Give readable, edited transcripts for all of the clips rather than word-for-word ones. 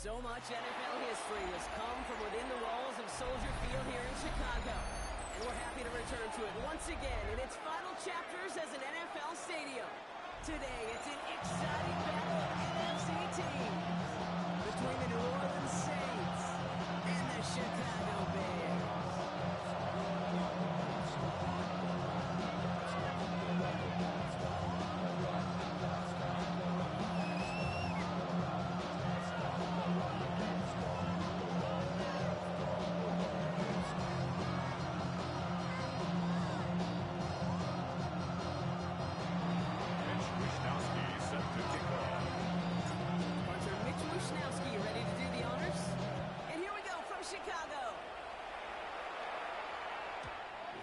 So much NFL history has come from within the walls of Soldier Field here in Chicago. And we're happy to return to it once again in its final chapters as an NFL stadium. Today, it's an exciting battle of NFC teams between the New Orleans Saints and the Chicago Bears.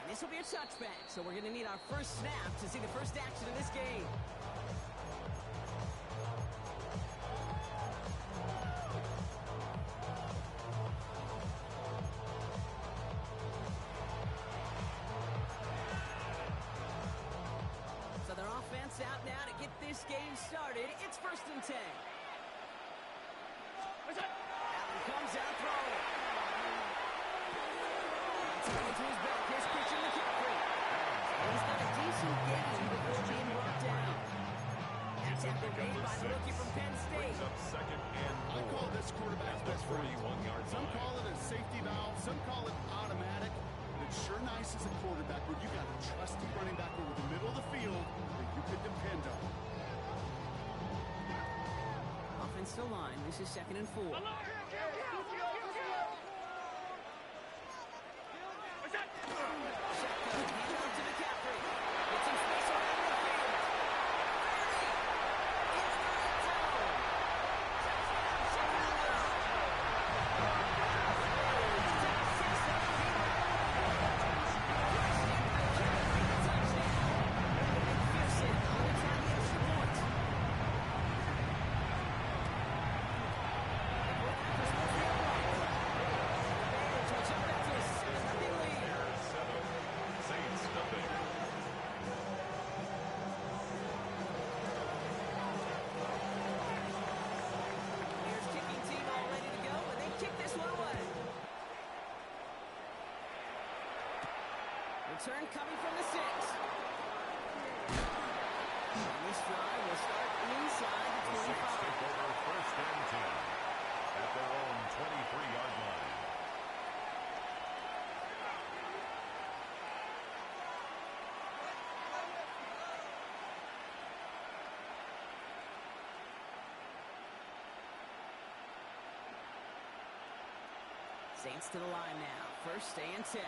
This will be a touchback, so we're going to need our first snap to see the first action of this game. So their offense out now to get this game started. It's 1st and 10. Allen comes out throwing. Taking to his back. Here's Christian McCaffrey. He's got a decent game before being brought down. That tackle made by the rookie from Penn State. Up second and I call this quarterback's best friend. 41-yard Some call it a safety valve, some call it automatic. But it's sure nice as a quarterback when you got a trusty running back over the middle of the field that you can depend on. Offensive line. This is 2nd and 4. Return coming from the 6. And this drive will start inside the 25. Take over 1st and 10 at their own 23-yard line. Saints to the line now. 1st and 10.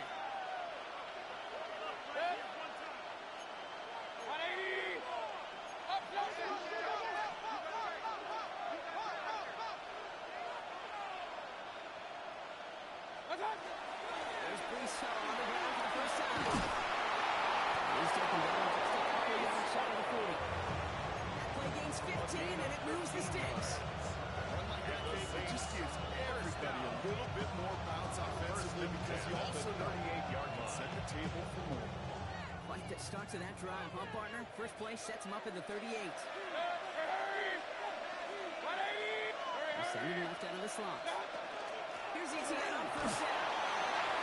There's Brees Hall on the ground for the first time. He's taken down just a couple yards shy of the 40. That play gains 15, and it moves the sticks. Run like that, it just gives everybody a little bit more bounce offensively because you also know 38-yard line. set the table for more. Quite the start to that drive, huh, partner? First play sets him up at the 38. He's sending left out of the slot. Here's Etienne on 1st down.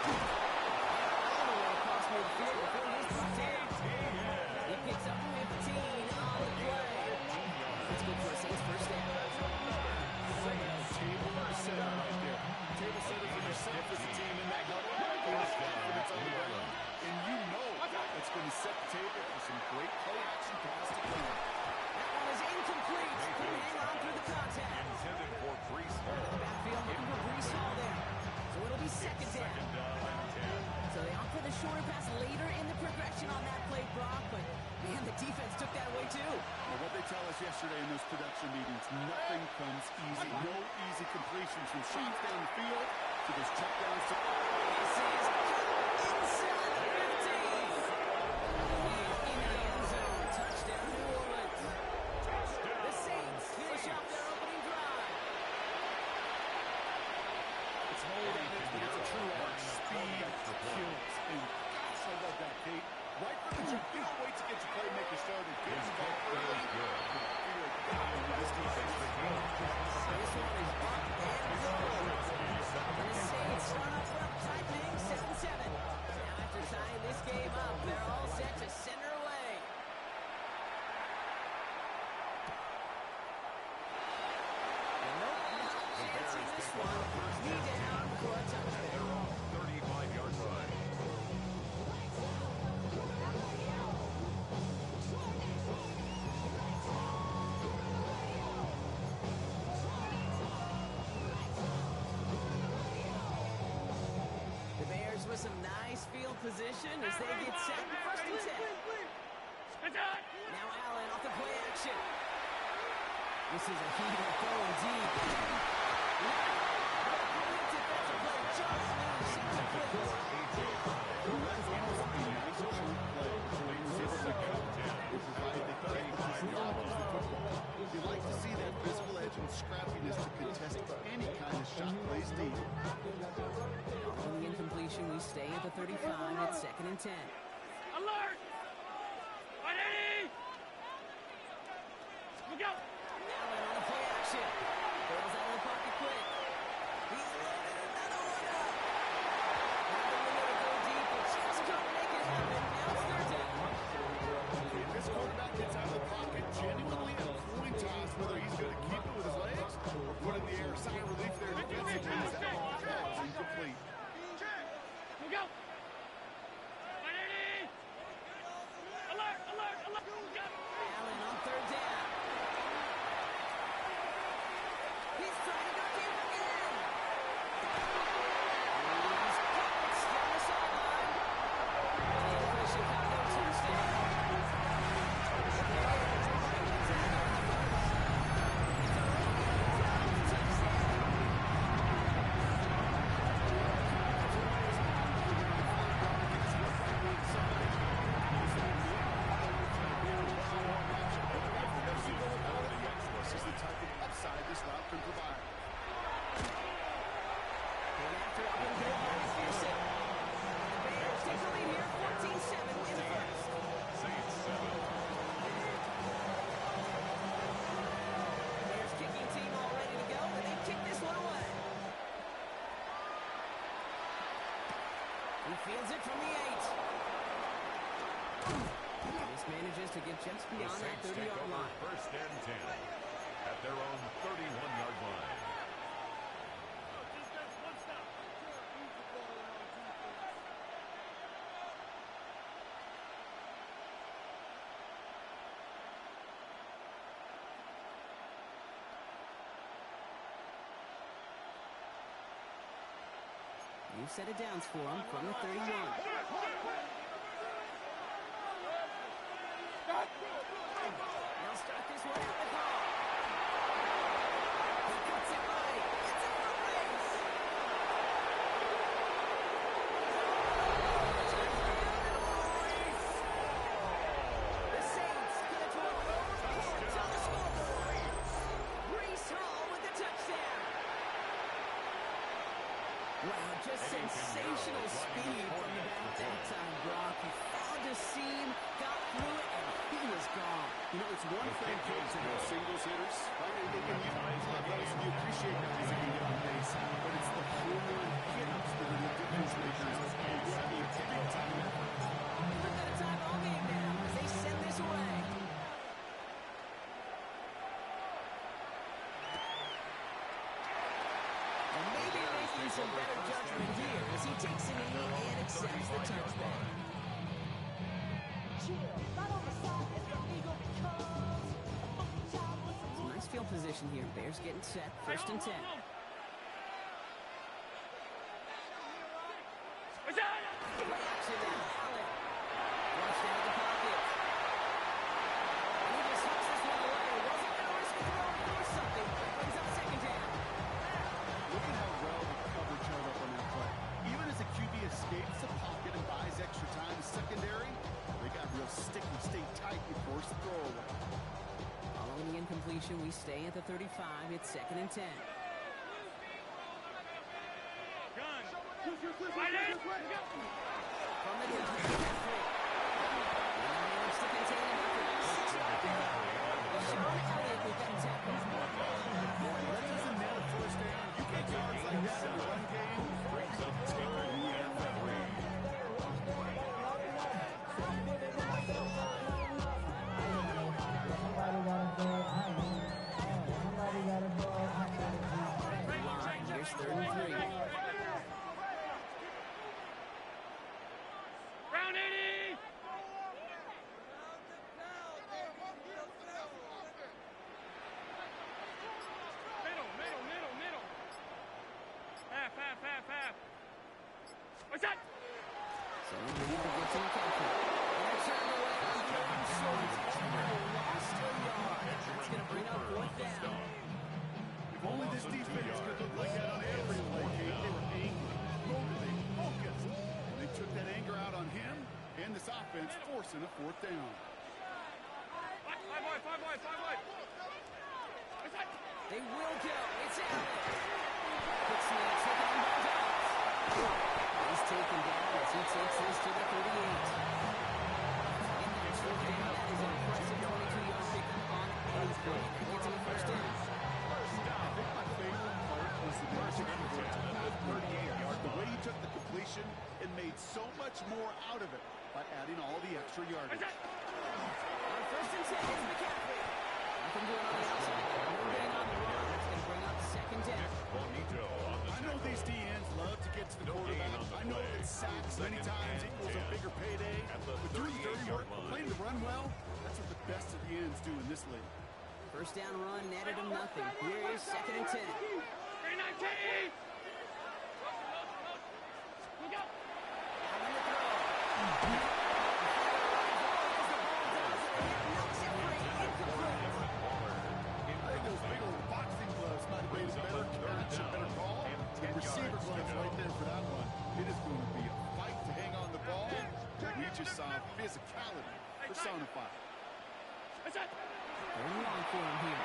All the way across midfield before he's brought down. He picks up 15 on the play. That's good for a Saints 1st down. Table setter right there. Table setter for yourself as a team in that huddle. Confidence on the ground. And you know it's going to set the table for some great play action pass to come. That one is incomplete. Couldn't hang on through the contact. Intended for Brees Hall. Backfield looking for Brees Hall there. So it'll be 2nd down. Second down and 10. So they opt for the shorter pass later in the progression on that play, Brock, but man, the defense took that away too. Well, what they tell us yesterday in those production meetings, nothing comes easy. No easy completions from shots down the field to those checkdowns. This is inside the 15. In the end zone. Touchdown, New Orleans. The Saints finish off their opening drive. It's holding, but it's a true arch. Speed kills. And gosh, I love that, Kate. Right from the jump, you don't wait to get your playmaker started. Get him back early. Good. This defense. This one is up and position as they get set. First and 10. Now Allen off the play action. This is a heater going deep. Brilliant defensive play. Just moves incomplete. You like to see that physical edge and scrappiness to contest any kind of shot plays deep. On the incompletion, we stay at the 35 at second and 10. Alert! Ready! Look out! Allen on the play action. Throws out of the pocket quick. He's loaded another one up. Not the window to go deep, but just couldn't make it happen. Now it's third down. If this quarterback gets out of the pocket genuinely a coin toss, whether he's going to keep it with his legs or put it in the air, sign of relief there defensively as that ball falls incomplete. Look out! Ready! Alert! Alert! Alert! Look out! Allen on third down. He's trying to go deep again. He's kicked down the sideline. And for the Chicago touchdown. This is the type of upside this route can provide. And after up and go by McPherson. The Bears take the lead here, 14-7 in the first. Saints 7. Bears kicking team all ready to go, and they kick this one away. He fields it from the 8. This manages to get just The beyond that Saints take 30-yard over line. first and 10 at their own 31-yard line. One stop. New set of downs for him from the 31. They'll start this one out with Hall. He cuts it right. It's in the race. The Saints get it to a 4 points on the scoreboard. Breece Hall with the touchdown. Wow, just sensational speed from the back that time, Brock. He found a seam, got through it, and he was gone. You know, it's one thing to have singles hitters, right? And you appreciate guys that can get on base, but it's the home run hit-ups that are the difference makers. And it's a big-time effort. They've got a tie ball game now as they send this away. And maybe making some better judgment here as he takes a knee and accepts the touchback. Some nice field position here. Bears getting set. First and 10. What's that? Play action now. Allen. Rushed out of the pocket. And he just hooks this one away. Wasn't going to risk a throw to force something. Brings up second down. Look at how well the coverage held up on that play. Even as the QB escapes the pocket and buys extra time, secondary, they got real sticky, stay tight, and force the throw away. Following the incompletion, we stay at the 35. It's second and 10. Gun. Ready? Go. From the gun, Jeffrey. And they manage to contain him after 6 yard pickup. Deshaun Elliott with that tackle. That doesn't matter first down. You get yards like that in the run game. Brings up Taylor Lear for 3. Here's third and 3. Round 80. Middle. Half. What's that? So we need to get to McCaffrey. And they're turned away on third and short. And lost a yard. That's going to bring up fourth down. If only this defense could look like that on every play, Kate. They were angry, motivated, focused. And they took that anger out on him and this offense, forcing a fourth down. Five wide. They will go. It's Allen. Picks the taken on by Dobbs. He's taken down as he takes this to the 38. And that's fourth down. That is an impressive 22-yard pickup on a play. Gets him the first down. I think my favorite part was the magic he worked on that 38-yard. The way he took the completion and made so much more out of it by adding all the extra yardage. On first and 10, it's McCaffrey. Nothing doing on the outside. We're getting on the run. That's going to bring up second down. Bonito on the I know these DNs love to get to the quarterback. I know that sacks many times equals a bigger payday. But doing dirty work, playing the run well, that's what the best of the ends do in this league. First down run netted him nothing. Here is second and 10. 319! Look out! Allen to throw. I think those big old boxing gloves might have made a better catch, a better call. And receiver gloves right there for that one. It is going to be a fight to hang on the ball. We just saw physicality personified. That's it! Very long for him here.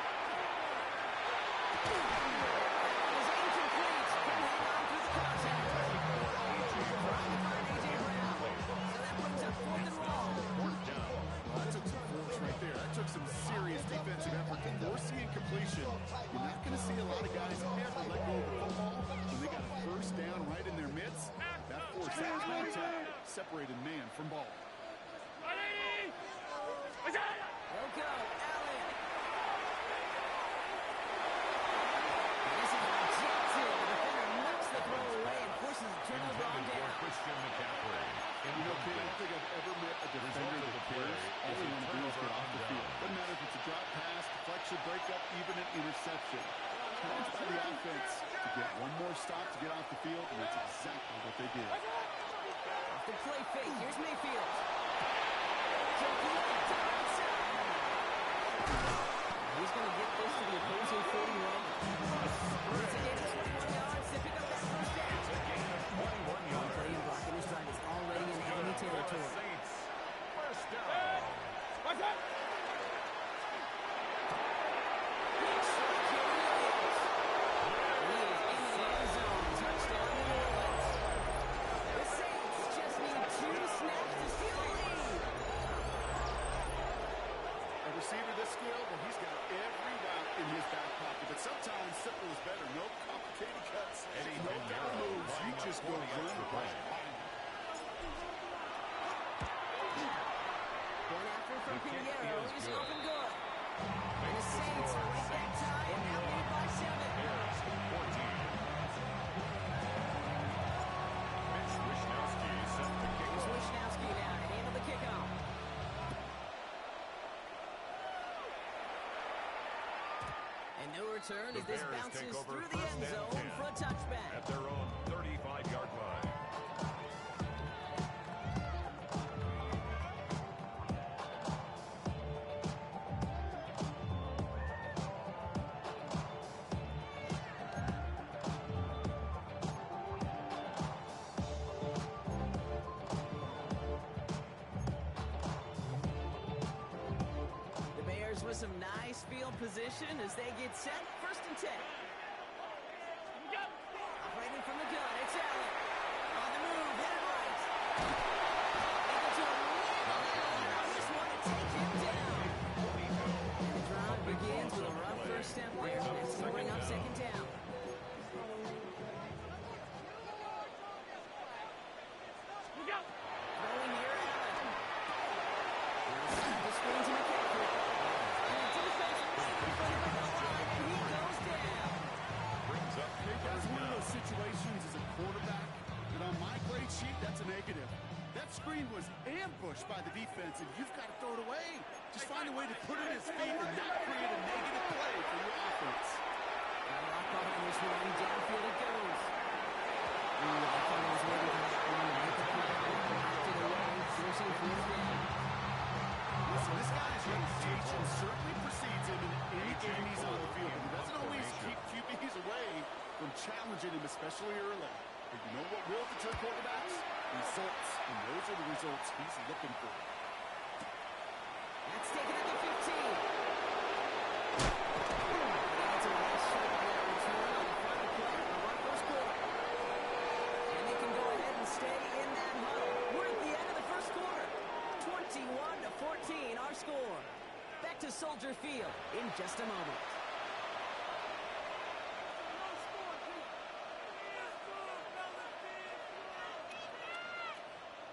That is incomplete. Couldn't hang on through the contact. Trying to find A.J. Brown. So that brings up fourth and long. Well, that took some force right there. That took some serious defensive effort to force the incompletion. You're not going to see a lot of guys ever let go of the football when they got a first down right in their midst. That forced that contact, separated man from ball. 180! That's it! They'll go. Allen. This is rejected. The defender knocks the throw away and forces a turnover on down. Christian McCaffrey. You know, Kate, I don't think I've ever met a defender that cares. All they want to do is get off the field. Doesn't matter if it's a drop pass, deflection, breakup, even an interception. Challenged by the offense to get one more stop to get off the field, and that's exactly what they did. Off the play fake. Here's Mayfield. Jumping up and down inside. He's going to get this to the opposing 41. It's a gain of 21 yards to pick up that first down. Playing block in his drive is already in enemy territory. First down. What's that? Big strike here he is. He is in the end zone. Touchdown New Orleans. The Saints just need 2 snaps to steal a lead. A receiver this skilled, well, he's got every route in his back pocket. But sometimes simple is better. No complicated cuts, no down moves. You just go run right. Going after from Pinheiro is off and good. And the Saints break that tie and now lead by 7. Mitch Wishnowsky set the kick. Here's Wishnowsky now to handle the kickoff. And no return as this Bears bounces take over through the first end and zone 10 for a touchback. At their own 35-yard line. The Bears with some nice field position as they get set. First and 10. Operating from the gun, it's Allen. On the move, headed right. Able to win on this one and take him down. And the drive begins with a rough first step there. That's going to bring up second down. Look out! Throwing here, Allen. The screen to McCaffrey. And the defense right in front of the line, and he goes down. Brings up That's one of those situations as a quarterback that on my grade sheet, that's a negative. That screen was ambushed by the defense, and you've got to throw it away. Just find a way to put it in his feet and not create a negative play for your offense. Got a lock behind this one. Downfield it goes. Ooh, I thought I was waiting for that one to make the play. and challenging him, especially early. But you know what will deter quarterbacks? Results. And those are the results he's looking for. That's taken at the 15. That's a nice shot on that return on the final play of the first quarter. And they can go ahead and stay in that huddle. We're at the end of the first quarter. 21-14, our score. Back to Soldier Field in just a moment.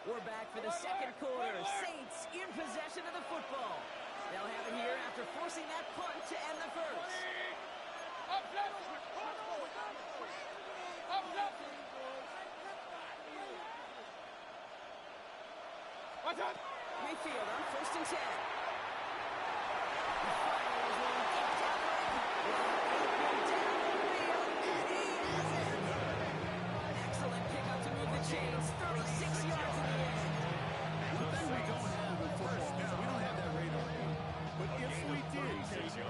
We're back for the second quarter. Saints in possession of the football. They'll have it here after forcing that punt to end the first. Mayfield on 1st and 10. Excellent pickup to move the chains. 36 yards in the air. One thing we don't have in football is we don't have that radar. But if we did,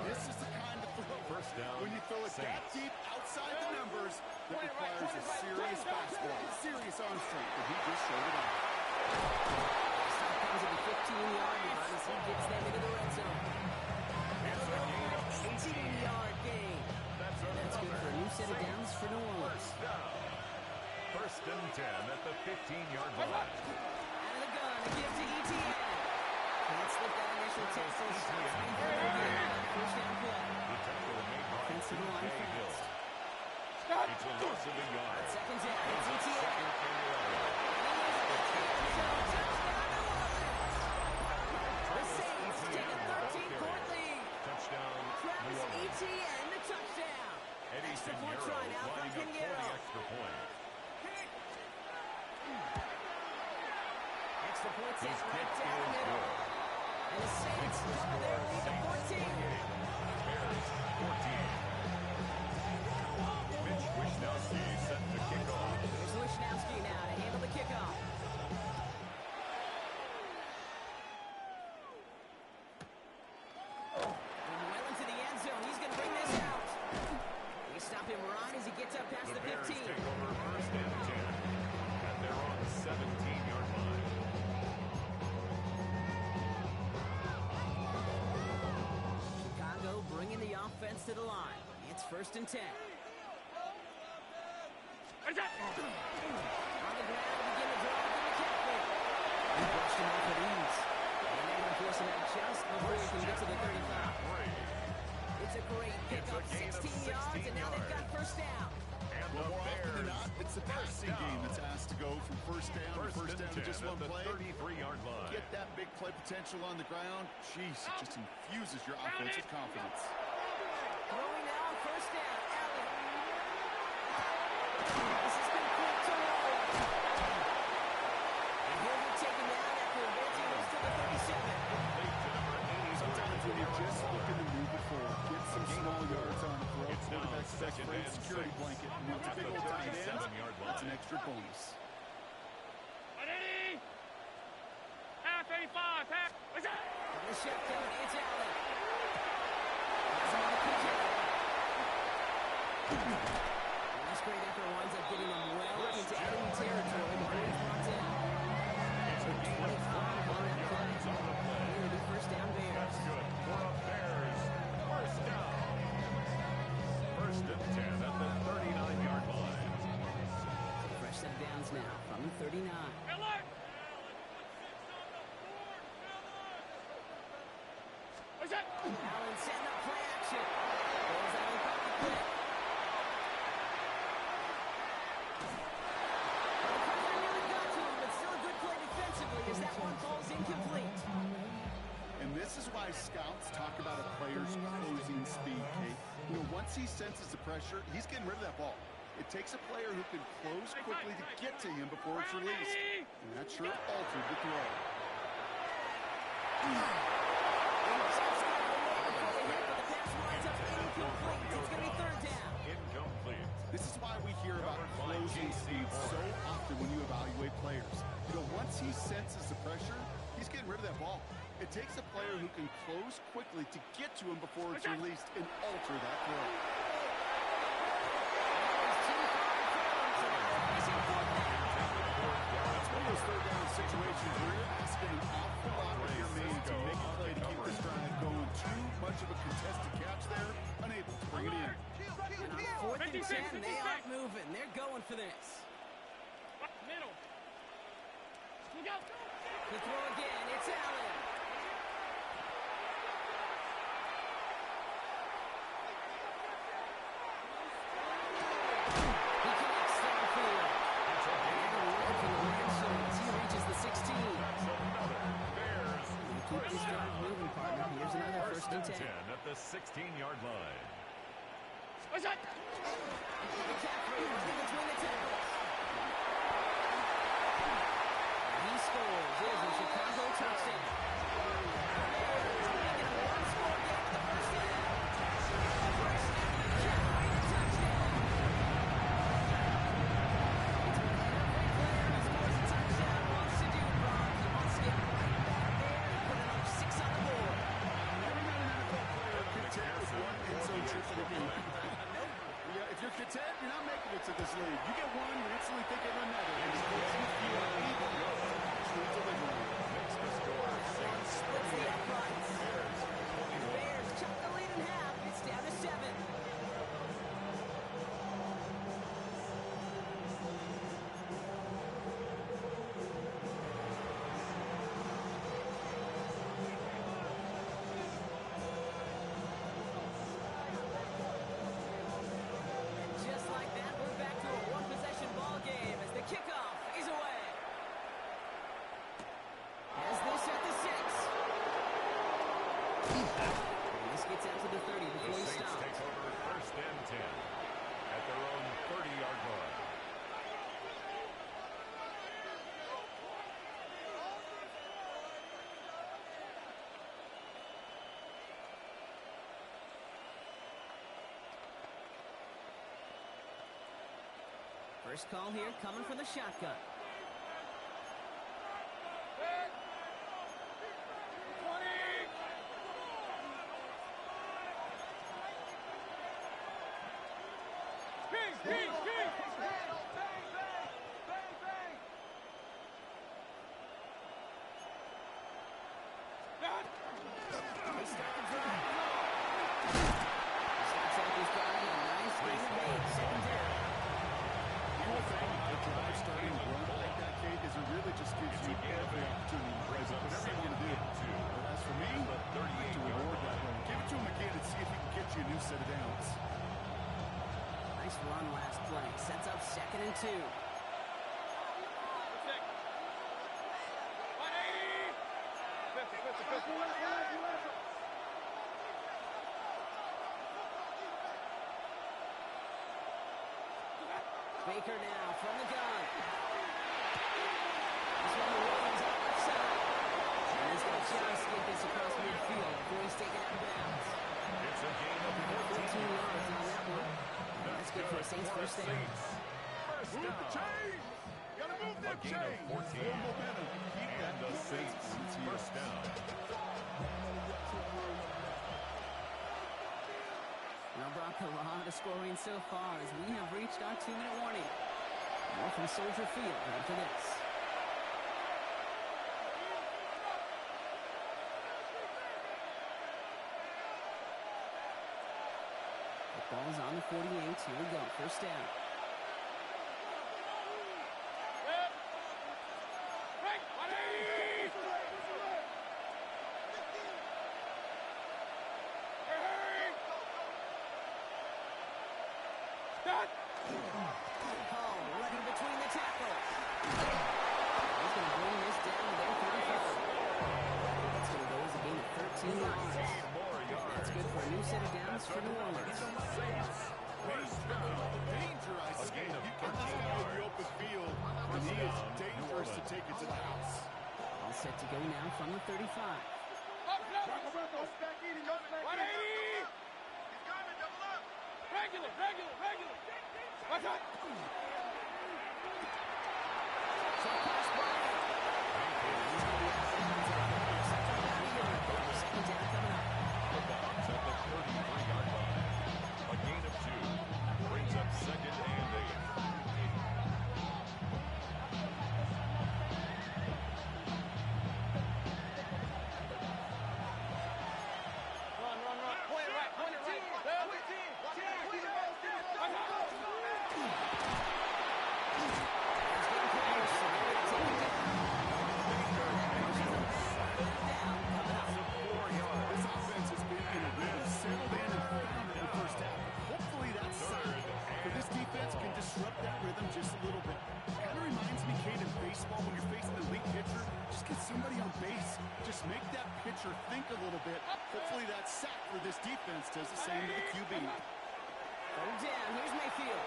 this is the kind of throw. First down, When you throw it that Saints. deep outside the numbers, that requires a serious basketball, serious arm strength, and he just showed it off. Stop comes at the 15-yard line as he gets them into the red zone. That's a 18-yard gain. That's good for a new set of downs for New Orleans. First and 10 at the 15-yard line. Out of the gun, a give to ETN. Can't slip that initial tackle. Stops Mayfield again on that first down play. The tackle made by Offensive line T.J. Hill. fast. It's a loss of a yard. Second down, it's ETN. Second and 11. The Saints take a 13-point lead. Touchdown, Travis New Orleans. ETN, the touchdown. Eddie Extra point Pinheiro try now from lining up for the Pinheiro. extra point. Extra point His set right kick down the is middle. good. And the Saints cover their lead to 14. Bears 14. Mitch Wishnowsky set to kick off. Here's Wishnowsky now to handle the kickoff. And well into the end zone. He's going to bring this out. They stop him right as he gets up past The the Bears 15. take over first and 10 at their own 17-yard line. Chicago bringing the offense to the line. It's 1st and 10. On the ground, begin the drive to McCaffrey. He brushed him off at ease. And they're going to force him out just before he can get to the 35. It's a great pickup, 16 yards, and now they've got first down. And Well, the more often than Bears not, it's the passing game that's asked to go from first down to just one play. 33-yard line. Get that big play potential on the ground. Jeez, it just infuses your offensive confidence. Throwing now on first down, Allen. This is complete to Waller. And he'll be taken down after advancing this to the 37. Sometimes when you're just looking to move it forward, get some small yards on the throw. It's now Quarterback's best second friend, and security 6. blanket. And it's a At big the old tight end. 37-yard line. That's an extra bonus. Half 85, half. What's that? On the shotgun, it's Allen. Has him on the PJ. Last great effort winds up getting them well into enemy territory before he's brought down. It's a gain of 5 on that play. yards on the play. It'll be first down Bears. That's good for a Bears first down. First and 10 at the 39-yard line. Fresh set of downs now from the 39. Alert! What's that? Allen setting up play action. Goes out and back the clip. The pressure nearly got to him, but still a good play defensively as that one falls incomplete. And this is why scouts talk about a player's closing speed, Kate. You know, once he senses the pressure, he's getting rid of that ball. It takes a player who can close quickly to get to him before it's released. And that sure altered the throw. Incomplete. This is why we hear about closing speed so often when you evaluate players. You know, once he senses the pressure, he's getting rid of that ball. It takes a player who can close quickly to get to him before it's released and alter that throw. and 10. They aren't moving. They're going for this. Middle. Look out. The throw again. It's Allen. He connects downfield. And a run from the red zone as he reaches the 16. Bears. Keep this drive moving, partner. Here's another First first and and 10. 10 at the 16-yard line. What's that? McCaffrey running between the tackles. He scores. It is a Chicago touchdown. Bears making a one-score game in the first half. Christian McCaffrey, a touchdown. It's what every player who scores a touchdown wants to do, Brock. He wants to get right back there and put another 6 on the board. Never met an NFL player content with one end zone trip to the game. Yeah, if you're content, you're not making it to this league. You get one, you're instantly thinking of another. And because you feel able to deliver. Makes the score Splits the uprights. Bears cut the lead in half. It's down to 7. Just like that, we're back to a one-possession ball game as the kickoff is away. As this at the 6. And this gets out to the 30 The before he Saints stops. take over first and 10 at their own 30-yard line. First call here coming from the shotgun. They start the drive. Starts out this drive with a nice gain of 8. Second down. The whole thing, the drive starting to run like that, Kate, is it really just gives you every opportunity to raise up whatever you want to do. But as for me, I like to reward that run. Give it to him again and see if he can get you a new set of downs. Nice run last play. Sets up second and 2. Baker now from the gun. This one to Williams on the left side. And he's going to just get this across midfield before he's taken out of bounds. It's a gain of 14 yards on that one. That's good for a Saints first down. First Move the down. chains! Gotta move A them gain of chains! 14. Full momentum. Keep that And the Saints first down. Well, Brock, a lot of scoring so far as we have reached our 2-minute warning. More from Soldier Field after this. The ball's on the 48. Here we go. First down. Hall running between the tackles. He's going to bring this down to their 35. It's going to go as a gain of 13 yards. More yards. That's good for a new set of downs for New Orleans. First down. Danger, I A say. gain of You get this 13 guy in yards. the open field, and he is dangerous to take it to the house. All set to go now from the 35. Regular. Watch out. So pass block. He's going to be out of bounds at the second down here. Second down coming up. The Bob's at the 33-yard line. A gain of 2 brings up second and 8. Run. Point it right. Point it right. Watch out. defense can disrupt that rhythm just a little bit. Kind of reminds me, Kate, in baseball when you're facing an elite pitcher, just get somebody on base. Just make that pitcher think a little bit. Hopefully that sack for this defense does the same to the QB. Third down, here's Mayfield.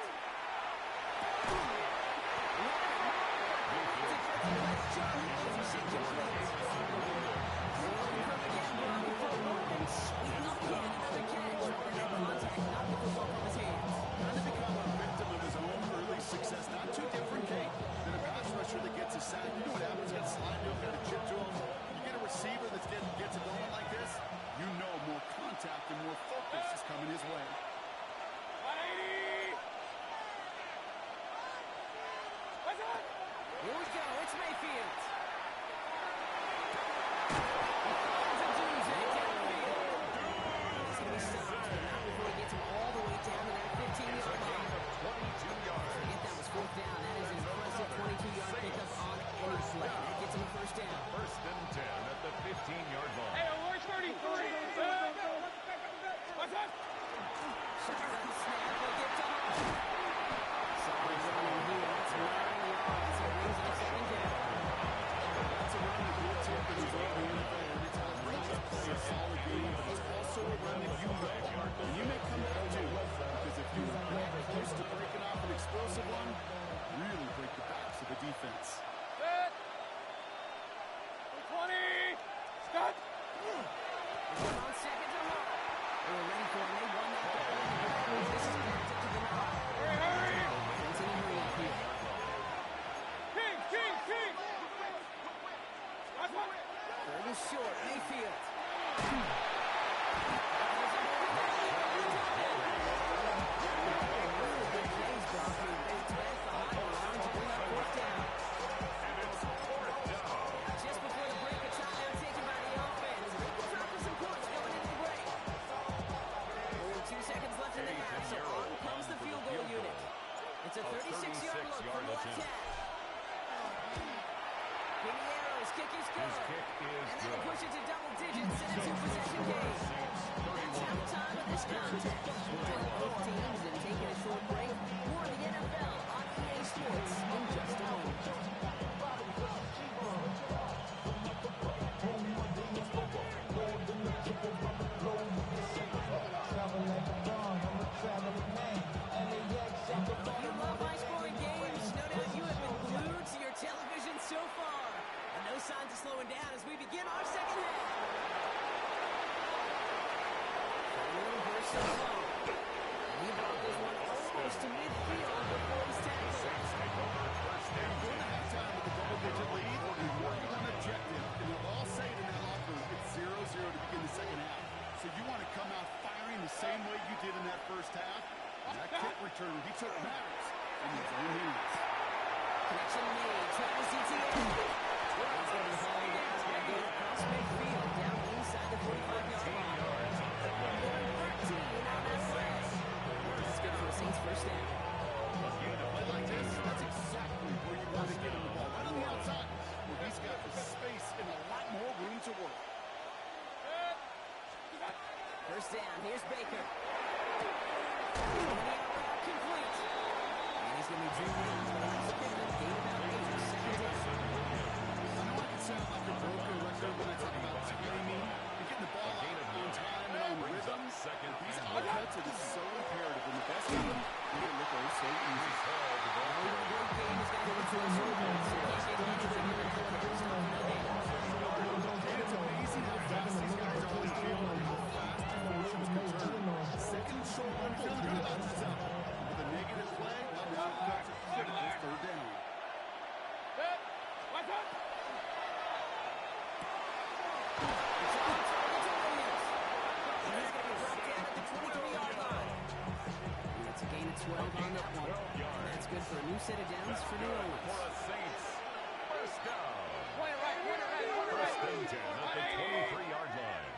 Trying to become a victim of his own early success. Not too different, Kate, than a pass rusher that gets a sack. You know what happens? Got a slide to him, got a chip to him. You get a receiver that gets it going like this, you know more contact and more focus is coming his way. 180! What's up? Here we go, it's Mayfield. Hey, where's 33? What's up? That's a run that will tip and he's all the NFL. Every time he plays a solid game, but it's also a run that you know. And you may come back to, because if you get close to breaking off an explosive one, really break the backs of the defense. Set. 20. Scott. On second to Hall. They were ready for it. They won that ball. This is back to the nine. Hurry, hurry. Continue up here. King, king, king. What's up? Third and short. Mayfield. Just before the break, a timeout taken by the offense. Dropping some points going into the break. Only 2 seconds left in the half, so on comes the field goal unit. It's a 36-yard look from the left half. Pinheiro's kick is good. And that'll push it to double digits in a two-possession game. That's halftime of this contest. Between both teams and taking a short break. More of the NFL on EA Sports in just a moment. If you love high-scoring games, no doubt you have been glued to your television so far. And no signs of slowing down as we begin our second half. He brought this one almost to midfield before he's tackled. Going to halftime with a double-digit lead, and working on objective. And they'll all say it in that locker room, it's 0-0 to begin the second half. So you want to come out firing the same way you did in that first half. And that kick return, he took matters in his own hands. Connection made. Travis Etienne. It's going to be hauled down. It's going to go across midfield, down inside the 45-yard line. 13 on that play. That's good for the Saints' first down. Again, a play like this, that's exactly where you want to get him the ball. Right on the outside, where he's got the space and a lot more room to work. First down. Here's Baker. Complete. And he's going to be driven in to the last pivot. Gain about 8. Second down. I know I can sound like a broken record when I talk about timing and getting the ball out on time and on rhythm. These outcuts are just so imperative. In the best of them, they can look oh so easy. Great game is going to go into a short. It's amazing how fast these guys are always able and how fast fortunes can turn. Second and short one, feeling good about yourself. With a negative play, well, now it cuts it critical third down. What's up? It's a gain of 12 on that one. And that's good for a new set of downs for New Orleans. For a Saints. First down. Point it right, point it right, point it right. First and 10 at the 23-yard line.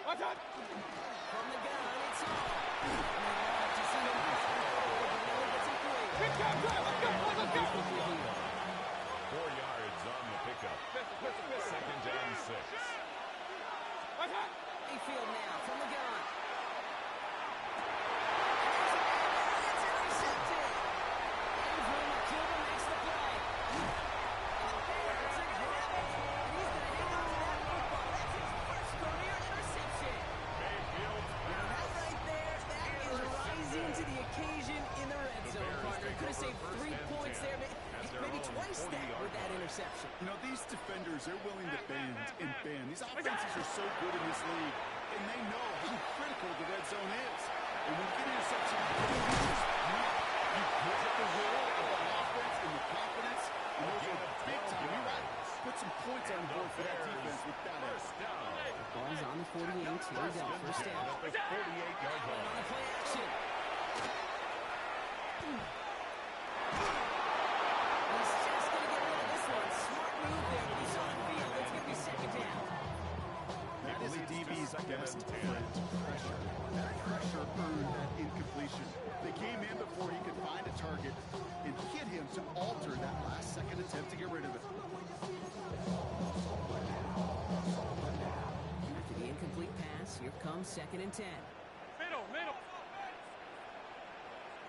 What's up? From the gun, it's on. To see him Good job, good. Let's go, let's go. 4 yards on the pickup. Second down 6. What's up? Mayfield now from the gun. could have saved 3 points there, maybe twice that with that interception. You know, these defenders, they're willing to bend and bend. These offenses are so good in this league, and they know how critical the red zone is. And when you get an interception, you put up the will of the offense and the confidence, and those are big time. You're right. Put some points on the board for that defense with that effort. Ball's on the 48. Here we go. First down. At the 48-yard On line. the play action. He's just going to get rid of this one. Smart move there, but he's on the field. Let's get the second down. That is a DB's best friend, pressure. That pressure earned that incompletion. They came in before he could find a target and hit him to alter that last-second attempt to get rid of it. After the incomplete pass, here comes 2nd and 10. Middle.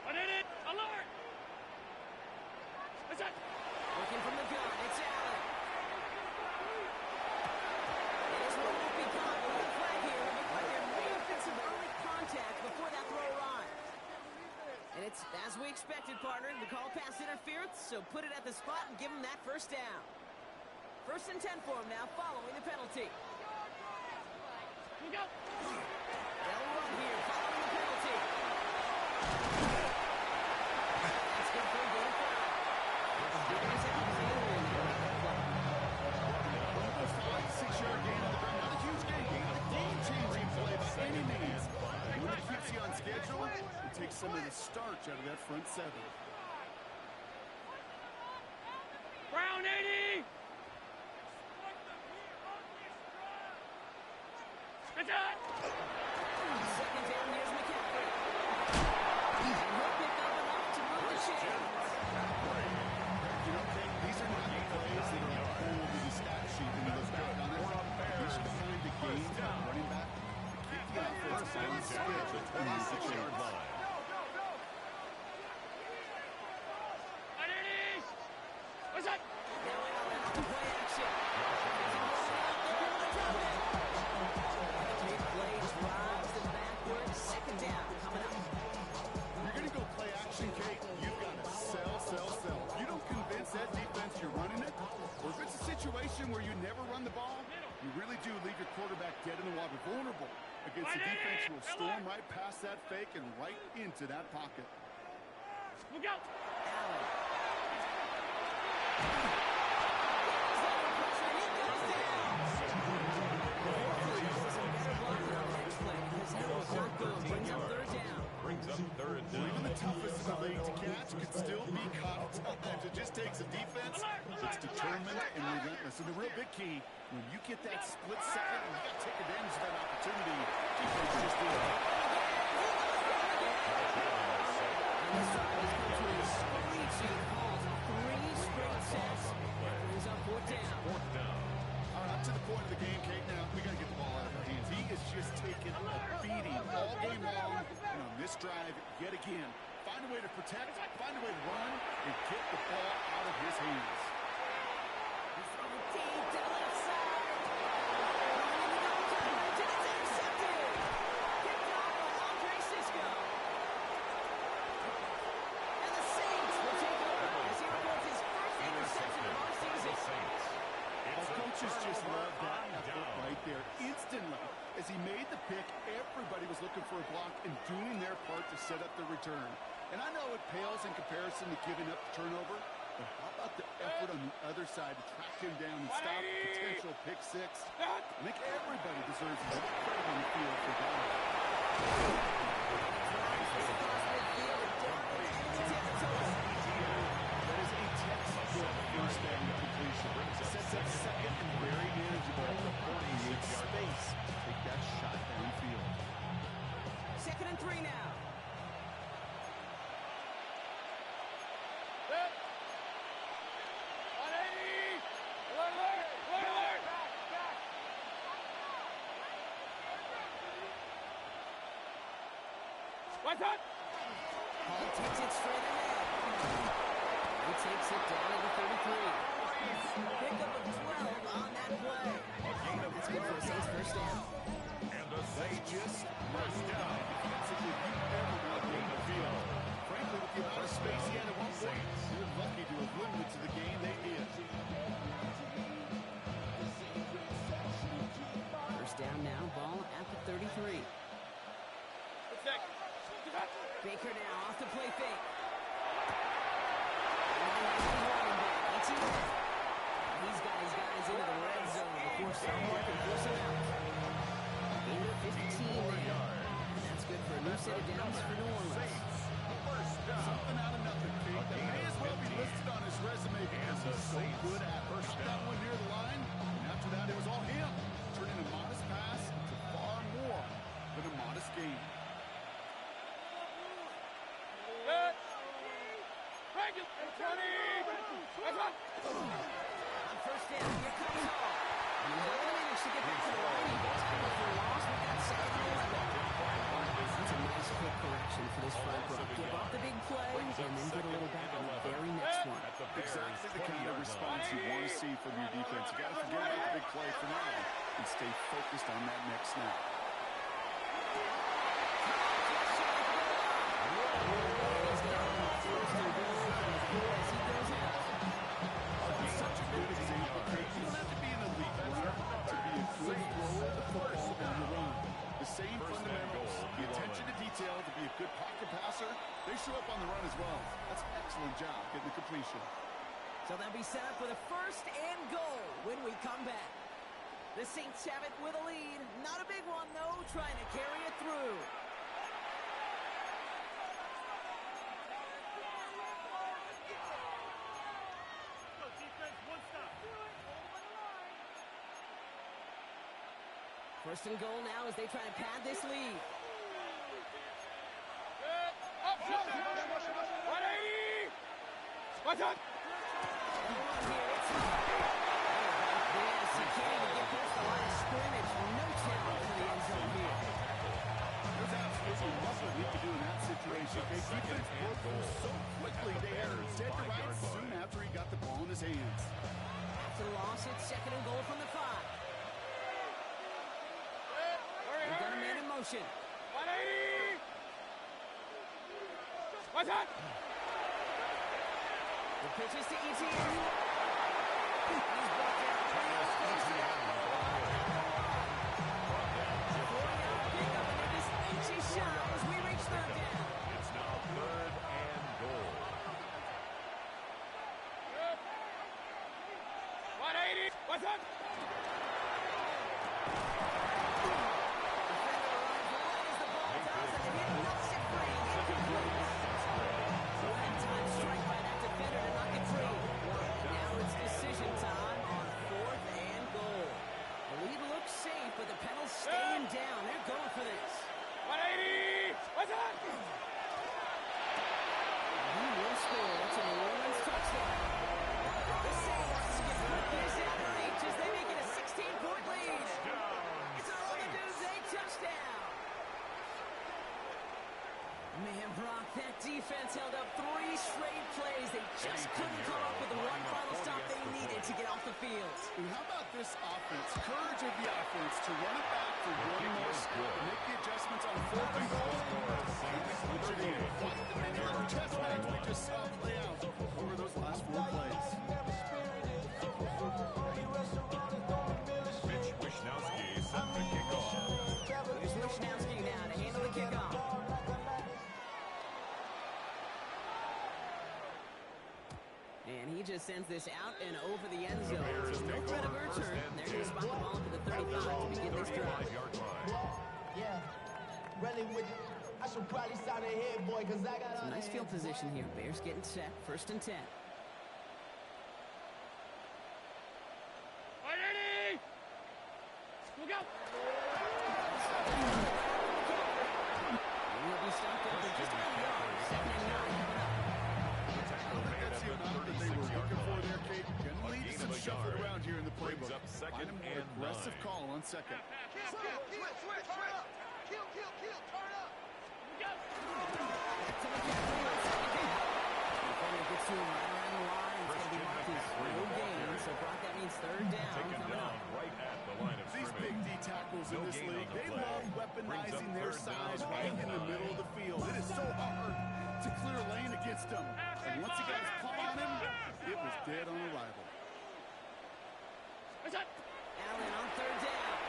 On it. Alert. What's that? Working from the gun, it's Allen. And this one won't be caught. We're going to flag here. It looked like there may have been some early contact before that throw arrived. And it's as we expected, partner. We call pass interference, so put it at the spot and give him that first down. 1st and 10 for him now, following the penalty. Look out. They'll run here, following the penalty. That's good for a goal foul. Figures out his injury there on that play. 5-6-yard gain on the ground. Not a huge gain. A game-changing play by any means. And when it keeps you on schedule, it takes some of the starch out of that front seven. Brown 80. What's that? Second down, here's McCaffrey. And he'll pick up enough to move the chains. You know, Kate, these are not plays that are on hold in the stat sheet when you look back on it. These are the kind of games that running back to keep the offense on schedule to move the chains. On 80. What's that? Now Allen on the play action. Big play drives them backwards. Second down coming up. If you're going to go play action, Kate, you've got to sell. If you don't convince that defense you're running it, or if it's a situation where you never run the ball, you really do leave your quarterback dead in the water, vulnerable against a defense who will storm right past that fake and right into that pocket. Look out. Allen. He's under pressure. He goes down. Hopefully, this is some better blocking on the next play because that was not good. Brings up 3rd down. Brings up 3rd down. Even the toughest in the league to catch could still be caught. Sometimes it just takes a defense that's determined and relentless. And the real big key, when you get that split second, and you got to take advantage of that opportunity. Defense just do it. And this drive has come to a screeching halt. 3 straight sets. That brings up 4th down. All right, up to the point of the game, Kate. Now, we got to get the ball out of our hands. He is just taking a beating all game long. And on this drive, yet again, find a way to protect, find a way to run, and get the ball out of his hands. He's throwing deep to the left side. Running in the goal coverage, and it's intercepted. Picked off by Andre Sisco. And the Saints will take over as he records his first interception of our season. Coaches just love that effort right there. Instantly, as he made the pick, everybody was looking for a block and doing their part to set up the return. And I know it pales in comparison to giving up the turnover, but how about the effort on the other side to track him down and stop a potential pick six? I think everybody deserves a little credit on the field for that. That is a textbook first down completion. Sets up second and very manageable. Creates space. Take that shot downfield. 2nd and 3 now. On 80. Alert. What's that? Hall takes it straight ahead. He takes it down to the 33. Pick up a 12 on that play. That's good for a Saints first down. And the Saints Just first down. defensively, you never want to gain the field. Frankly, with the amount of space he had at one moments of the game, they did. First down now, ball at the 33. Baker now off the play fake. He's got his guys into the red zone before someone can force him out. Gain of 15 there. And that's good for a new set of downs for New Orleans. Something out of nothing, Kate. That may as well be listed on his resume because he's so good at it. First that one near the line, and after that it was all him. Turning a modest pass into far more than a modest game. On first down, here comes Hall. And he's not going to manage to get back to the line. He goes for a loss. We got second and 11. That's a nice quick correction for this front row. Give up the big play and then get a little back on the very next one. Exactly the kind of response you want to see from your defense. You got to forget about the big play for now and stay focused on that next snap. Such a good example. You don't have to be an elite runner to be a good thrower of the football on the run. The same fundamentals, the attention to detail to be a good pocket passer, they show up on the run as well. That's an excellent job getting the completion. So they'll be set up with a first and goal when we come back. The Saints have it with a lead. Not a big one, though, trying to carry it through. First and goal now as they try to pad this lead. What's up? Yes, he can't even get past the line of scrimmage. No challenge in the end zone here. There's absolutely nothing we can do in that situation. Okay, defense broke through so quickly. They had him dead to rights soon after he got the ball in his hands. After the loss, it's second and goal from the 5. They've got a man in motion. 180! What's up? The pitch is to ETN. He's brought down. Throwing out a pick up into this H.E. shot as we reach third down. It's now third and goal. 180! What's up? Staying down. They're going for this. 180! What's up? He will score. It's a New Orleans touchdown. The Saints can put this out of reach as they make it a 16-point lead. It's a Roll-the-Doomsday touchdown. Man, Brock, that defense held up 3 straight plays. They just couldn't come up with the one final stop they needed to get off the field. And how about this offense? Courage of the offense to run it back for one more score. Make the adjustments on fourth and goal. Which are the many chess match we just saw play out over those last 4 plays. Mitch Wishnowsky set the kickoff. Here's Wishnowsky now to handle the kickoff. And he just sends this out and over the end zone. So no threat of a return. They're going to spot the ball to the 35 to begin this drive. Yeah, really with I should probably start ahead, boy, because I got Some nice field position here. Bears getting set. First and 10. 180! Look out! And he'll be stopped after just about a yard. Second and 9 coming up. That's the amount that they were looking for there, Kate. Gonna lead some shuffle around here in the playbook. Brings up second Find and an aggressive 9. call on second. Switch! Turn up! Look out! To the captain on second down. Before he gets to him right around the line, it's going to be marked as no gain. So, Brock, that means third down Taken coming down up. right at the line of These big scrimmage. D tackles in No this gain on league, the they play. love Brings weaponizing up their third size down right in the and middle of the field. It is so hard to clear a lane against them. And once he got his paw on him, it was dead on arrival. Allen on third down.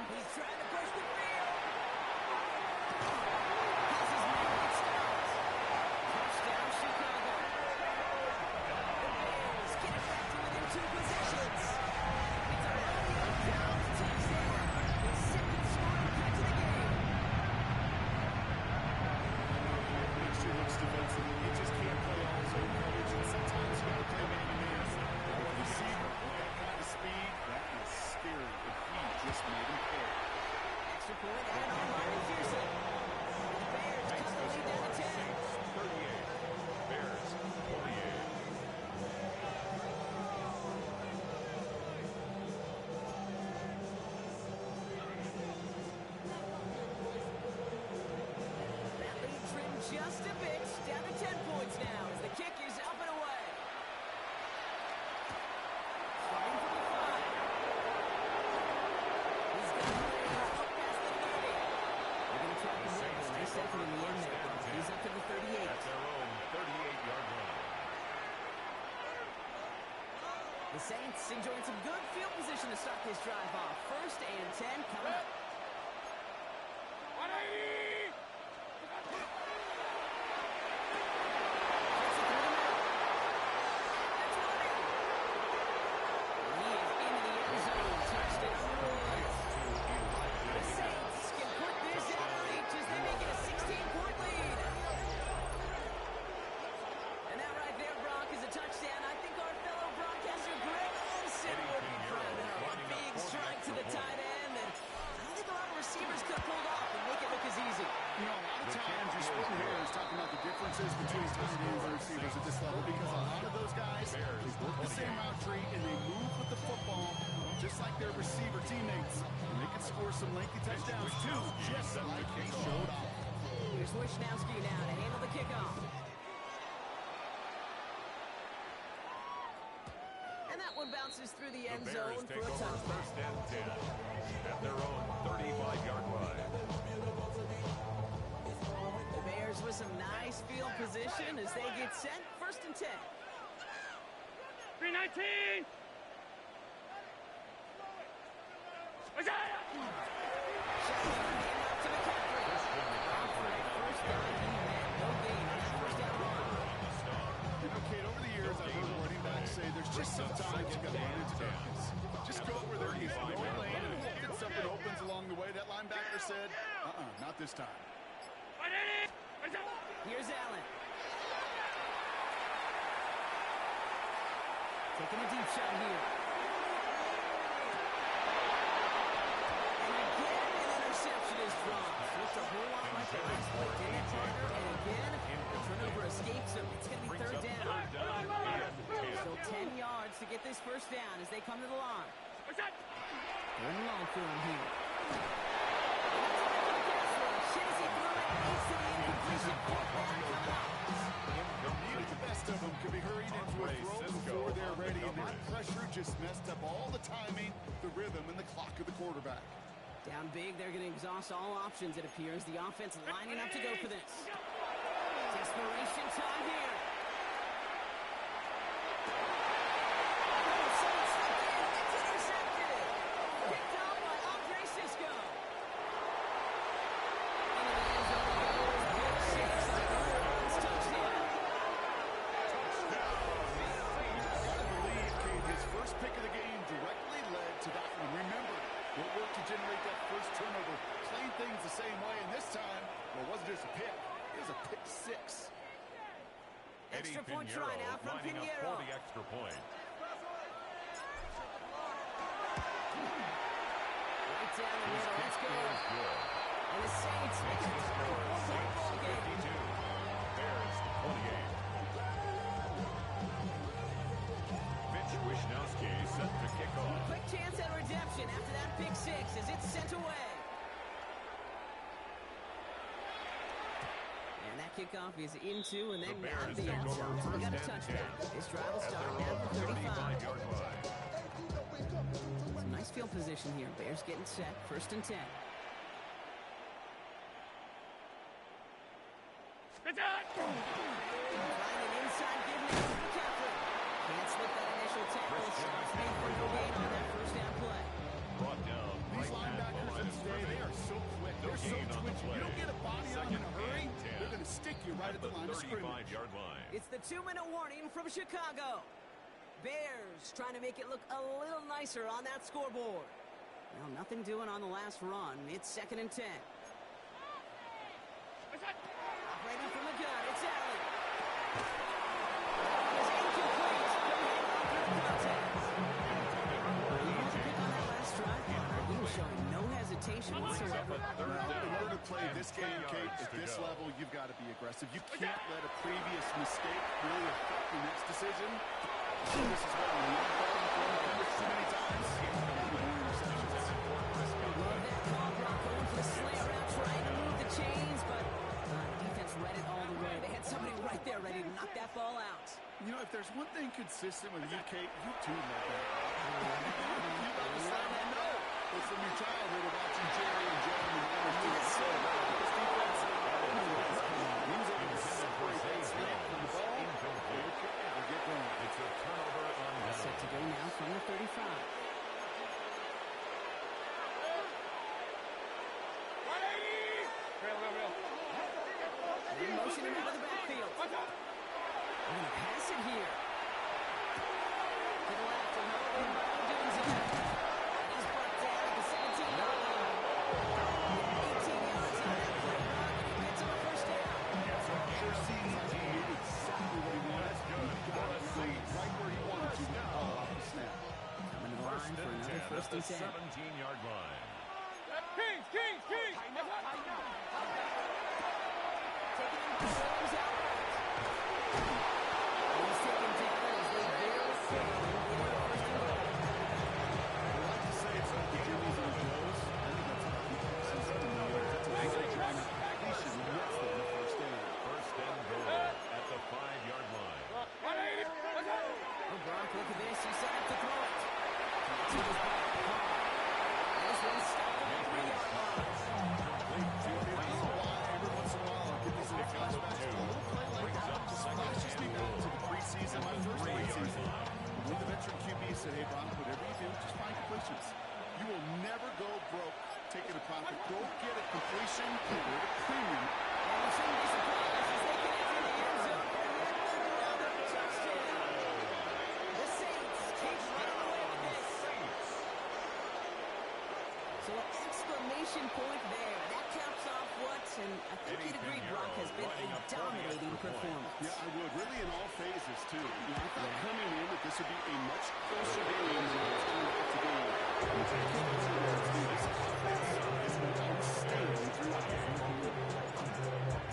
He's trying to push the field. Has his man get stopped. Touchdown, Chicago. The Bears get it back to within 2 possessions. It's a Romeo Doubs touchdown. His second scoring cut to the game. Make sure looks defensive. You just can't play all zone coverage, and sometimes you got to play man-to-man. Receiver, that kind of speed, that is scary if he just made him pay. Extra point and on by McPherson. The Bears cut the lead down to 10. 38. Bears 48. That lead trimmed just a bit. Down to 10 points now as the kick is up and away. Starting from the 5. He's got to hurry up past the 30. They're going to try to win. Nice second in the end there. He's up to the 38. At their own 38-yard line. The Saints enjoying some good field position to start this drive off. 1st and 10 coming up. Between tight ends and receivers at this level, because a lot of those guys, they work the same route tree and they move with the football just like their receiver teammates. And they can score some lengthy touchdowns too, just like they showed off. Here's Wishnowski now to handle the kickoff. And that one bounces through the end zone for a touchdown. 1st and 10 at their own 35-yard line. With some nice field position as they get set. 1st and 10. 319. Shotgun handoff to McCaffrey. First down, he had no gain on that 1st down run. You know, Kate, over the years, I've heard running backs say there's just sometimes you got to run into darkness. Just go where there is no lane and hope that something opens along the way. That linebacker said, not this time. Here's Allen. Taking a deep shot here. And again, an interception is dropped. Looked a whole lot like the last play, didn't it, partner? And again, the turnover escapes him. It's going to be 3rd down. Still 10 yards to get this 1st down as they come to the line. Going long for him here. The best of them could be hurried into a throw before they're ready, and that pressure just messed up all the timing, the rhythm, and the clock of the quarterback. Down big, they're going to exhaust all options, it appears. The offense lining up to go for this. Desperation time here. It's intercepted. Picked up by Andre Cisco. Into the end zone it goes. Pick 6. The New Orleans touchdown. I believe, Kate, his first pick of the game directly led to that one. Remember, what worked to generate that first turnover? Playing things the same way, and this time, well, it wasn't just a pick. It was a pick 6. Extra point try now from Pinheiro. For the extra point. Right down the middle. Let's go. And the Saints make it a 4-point ball game. 52. Bears 28. Mitch Wishnowski set to kick off. Quick chance at redemption after that pick 6 as it's sent away. And that kickoff is into and then out of the end zone. So we got a touchdown. This drive will start now from 35. Some nice field position here. Bears getting set. 1st and 10. Trying an inside give me. with that initial tackle. Shots made for no gain on that first down play. Brought down. These linebackers of today, they are so quick. They're so twitchy. You don't get a body on them in a hurry, they're going to stick you right at the line of scrimmage. 35-yard line. It's the 2-minute warning from Chicago. Bears trying to make it look a little nicer on that scoreboard. Well, nothing doing on the last run. It's 2nd and 10. Operating from the gun, it's Allen. It's incomplete. Pick on that last drive. He was showing no hesitation whatsoever. In order to play this game, Kate, at this level, you've got to be aggressive. You can't let a previous mistake really affect the next decision. So this is what we need. Too many times. Love that call, Brock, going for the slant route, trying to move the chains, but defense read it all the way. They had somebody right there ready to knock that ball out. You know, if there's one thing consistent with you, Kate, you too love that. You love to slam that note. It's from your childhood of watching Jerry and Joe and the others do it so well. This defense means able to separate that snap from the ball. It could ever get going. It's a turnover on down. Set to go now from the 35. In motion him out of the backfield. They're going to pass it here. To the left, and Doings it. He's brought down at the 17-yard line. 18 yards on that play, and he gets him a first down. Intercedes like he knew exactly what he wanted. He got it right where he wanted to with the ball off the snap. Coming to the line for another first and 10. 17-yard line. Kings! Taking him to Williams outright. He's taken down as they barely save him for the first and goal. I like to say it's like the Jimmy's and the Joes. I think that's how he keeps his team. That's a way to try to completion. And that's the first down. First and goal at the 5-yard line. Oh, Brock, look at this. He's set up to throw it. To his back. This one's stopped at the 3-yard line. I don't know why every once in a while I'll get these little flashbacks to a little play like that. Just flashes me back to the preseason, my first preseason. When the veteran QB said, hey, Brock, whatever you do, just find completions. You will never go broke taking a profit. Go get a completion for a premium. And you shouldn't be surprised as they get into the end zone for yet another touchdown. The Saints keep running away with this. So an exclamation point there. That caps off what, and I think you'd agree, Brock has been a dominating performance. Yeah, I would. Really in all phases, too. You know, I thought coming in that this would be a much closer game than it's turned out to be. This offense has been outstanding throughout.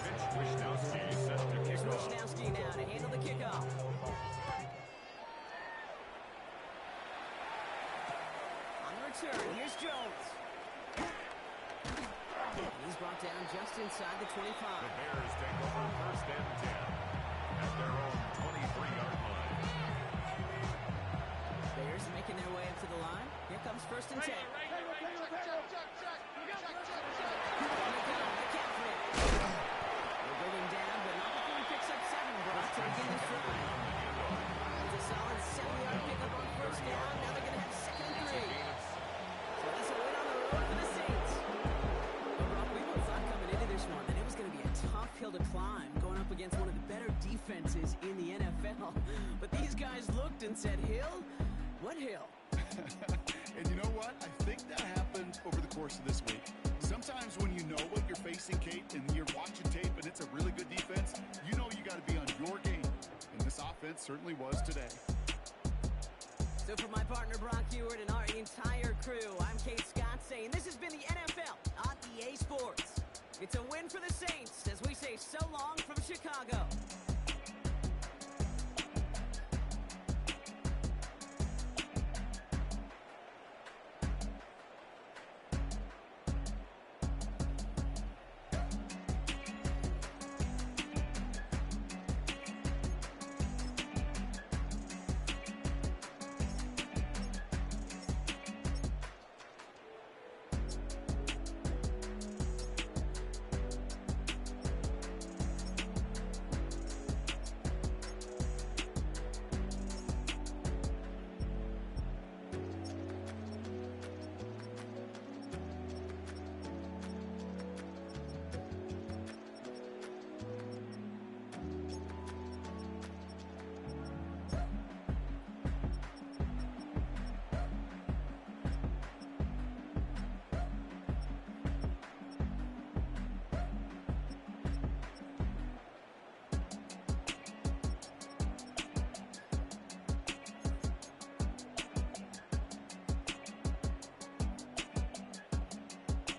Mitch Wishnowsky set to kick off. Wishnowsky now to handle the kickoff. On the return, here's Jones. He's brought down just inside the 25. The Bears take over first and 10 at their own 23-yard line. Bears making their way up to the line. Here comes first and 10. McCaffrey. They're going down, but not before he picks up 7. Brock taking the stride. It's a solid 7-yard pickup on first down. Now they're going to have 2nd and 3. So that's a win on the road for the Saints. Well, Brock, we both thought coming into this one that it was going to be a tough hill to climb, going up against one of the better defenses in the NFL. But these guys looked and said, Hill? What hill? And you know what? I think that happened over the course of this week. Sometimes when you know what you're facing, Kate, and you're watching tape and it's a really good defense, you know you got to be on your game. And this offense certainly was today. So for my partner Brock Ewart and our entire crew, I'm Kate Scott saying this has been the NFL on EA Sports. It's a win for the Saints as we say so long from Chicago.